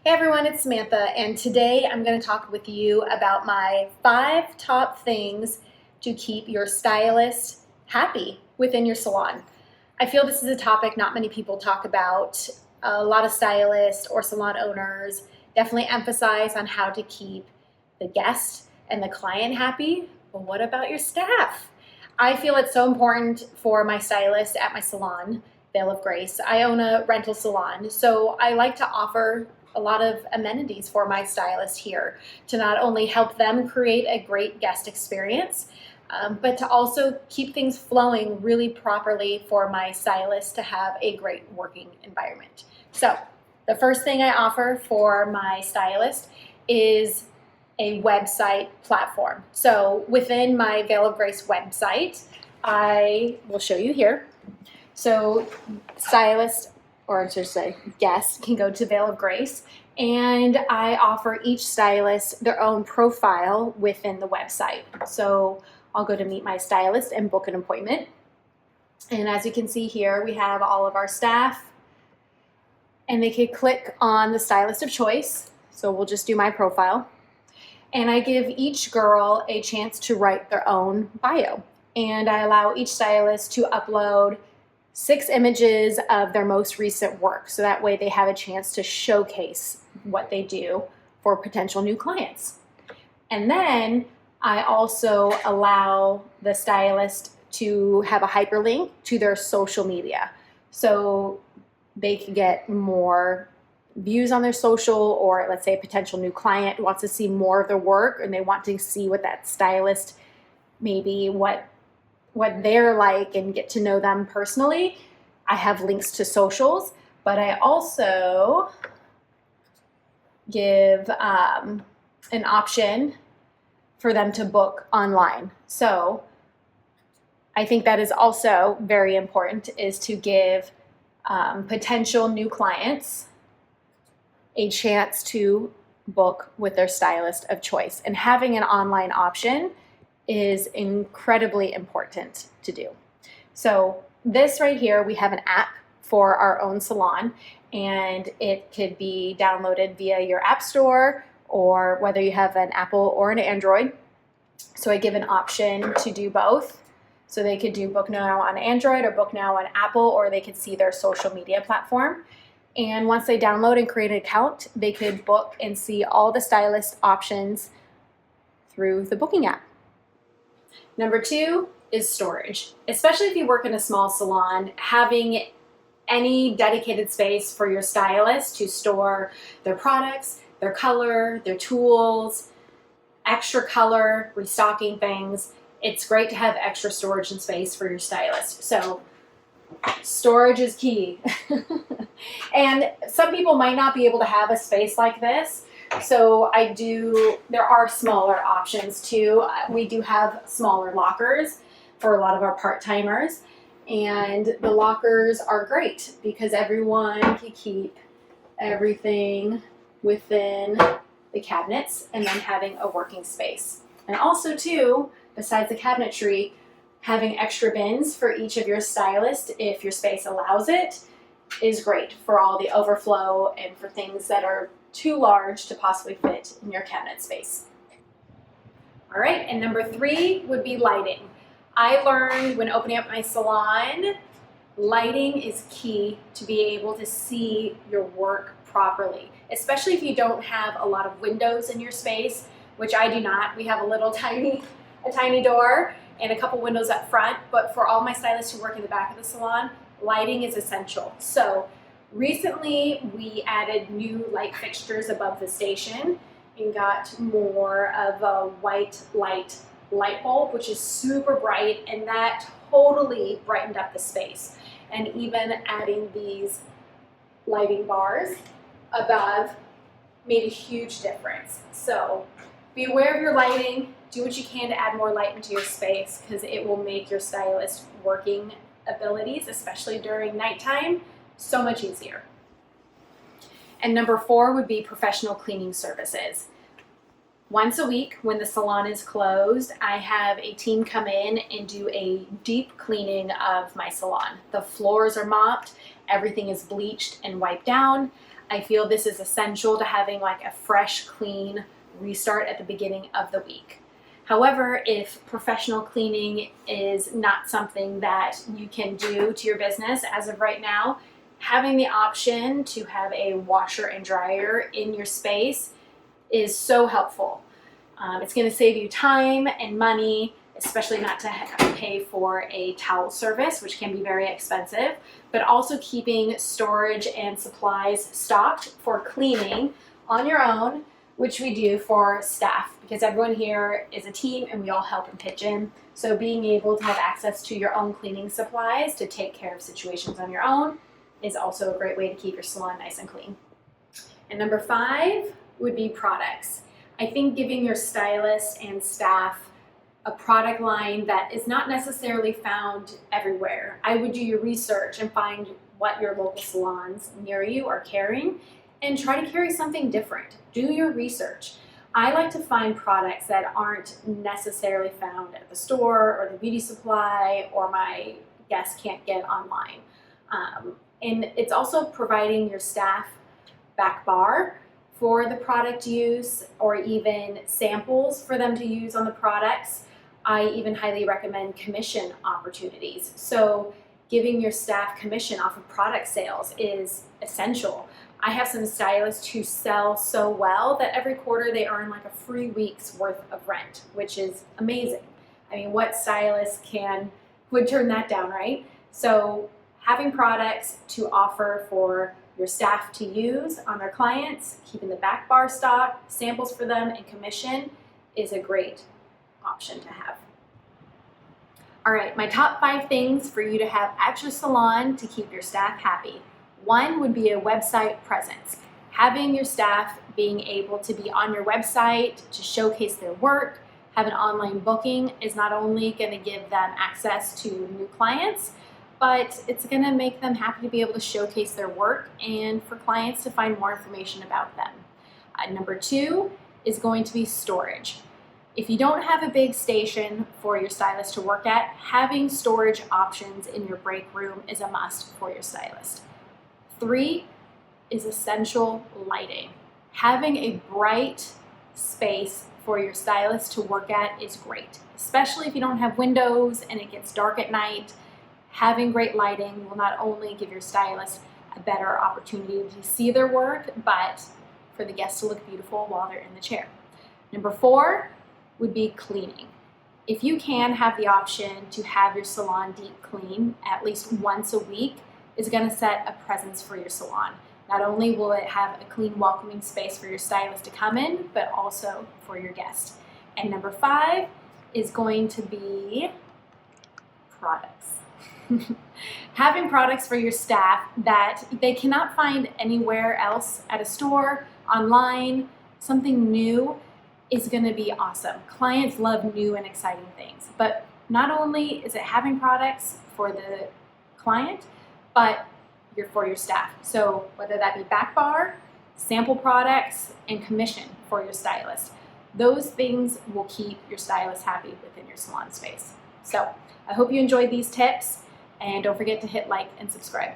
Hey everyone, it's Samantha, and today I'm going to talk with you about my 5 top things to keep your stylist happy within your salon. I feel this is a topic not many people talk about. A lot of stylists or salon owners definitely emphasize on how to keep the guest and the client happy, but what about your staff? I feel it's so important for my stylist at my salon, Veil of Grace. I own a rental salon, so I like to offer a lot of amenities for my stylist here to not only help them create a great guest experience, but to also keep things flowing really properly for my stylist to have a great working environment. So the first thing I offer for my stylist is a website platform. So within my Veil of Grace website, I will show you here. So stylist, or I should say guests, can go to Veil of Grace, and I offer each stylist their own profile within the website. So I'll go to meet my stylist and book an appointment. And as you can see here, we have all of our staff, and they can click on the stylist of choice. So we'll just do my profile. And I give each girl a chance to write their own bio. And I allow each stylist to upload 6 images of their most recent work. So that way they have a chance to showcase what they do for potential new clients. And then I also allow the stylist to have a hyperlink to their social media. So they can get more views on their social, or let's say a potential new client wants to see more of their work and they want to see what that stylist, maybe what they're like, and get to know them personally. I have links to socials, but I also give an option for them to book online. So I think that is also very important, is to give potential new clients a chance to book with their stylist of choice. And having an online option is incredibly important to do. So this right here, we have an app for our own salon, and it could be downloaded via your app store, or whether you have an Apple or an Android. So I give an option to do both. So they could do book now on Android or book now on Apple, or they could see their social media platform. And once they download and create an account, they could book and see all the stylist options through the booking app. Number 2 is storage. Especially if you work in a small salon, having any dedicated space for your stylist to store their products, their color, their tools, extra color, restocking things. It's great to have extra storage and space for your stylist. So storage is key. And some people might not be able to have a space like this. So there are smaller options too. We do have smaller lockers for a lot of our part-timers. And the lockers are great because everyone can keep everything within the cabinets and then having a working space. And also too, besides the cabinetry, having extra bins for each of your stylists, if your space allows it, is great for all the overflow and for things that are too large to possibly fit in your cabinet space. All right, and number 3 would be lighting. I learned when opening up my salon, lighting is key to be able to see your work properly, especially if you don't have a lot of windows in your space, which I do not. We have a tiny door and a couple windows up front, but for all my stylists who work in the back of the salon, lighting is essential. So recently we added new light fixtures above the station and got more of a white light bulb, which is super bright, and that totally brightened up the space. And even adding these lighting bars above made a huge difference. So be aware of your lighting. Do what you can to add more light into your space, because it will make your stylist working abilities, especially during nighttime, so much easier. And number 4 would be professional cleaning services. Once a week when the salon is closed, I have a team come in and do a deep cleaning of my salon. The floors are mopped, everything is bleached and wiped down. I feel this is essential to having like a fresh, clean restart at the beginning of the week. However, if professional cleaning is not something that you can do to your business as of right now, having the option to have a washer and dryer in your space is so helpful. It's going to save you time and money, especially not to have to pay for a towel service, which can be very expensive, but also keeping storage and supplies stocked for cleaning on your own, which we do for staff because everyone here is a team and we all help and pitch in. So being able to have access to your own cleaning supplies to take care of situations on your own is also a great way to keep your salon nice and clean. And number 5 would be products. I think giving your stylist and staff a product line that is not necessarily found everywhere. I would do your research and find what your local salons near you are carrying and try to carry something different. Do your research. I like to find products that aren't necessarily found at the store or the beauty supply or my guests can't get online. And it's also providing your staff back bar for the product use or even samples for them to use on the products. I even highly recommend commission opportunities. So giving your staff commission off of product sales is essential. I have some stylists who sell so well that every quarter they earn like a free week's worth of rent, which is amazing. I mean, what stylist would turn that down, right? So having products to offer for your staff to use on their clients, keeping the back bar stock, samples for them, and commission is a great option to have. All right, my top 5 things for you to have at your salon to keep your staff happy. 1 would be a website presence. Having your staff being able to be on your website to showcase their work, have an online booking is not only going to give them access to new clients, but it's going to make them happy to be able to showcase their work and for clients to find more information about them. Number 2 is going to be storage. If you don't have a big station for your stylist to work at, having storage options in your break room is a must for your stylist. 3 is essential lighting. Having a bright space for your stylist to work at is great, especially if you don't have windows and it gets dark at night. Having great lighting will not only give your stylist a better opportunity to see their work, but for the guests to look beautiful while they're in the chair. Number 4 would be cleaning. If you can have the option to have your salon deep clean at least once a week, is going to set a presence for your salon. Not only will it have a clean, welcoming space for your stylist to come in, but also for your guest. And number 5 is going to be products. Having products for your staff that they cannot find anywhere else at a store, online, something new is going to be awesome. Clients love new and exciting things, but not only is it having products for the client, but for your staff. So whether that be back bar, sample products, and commission for your stylist, those things will keep your stylist happy within your salon space. So I hope you enjoyed these tips, and don't forget to hit like and subscribe.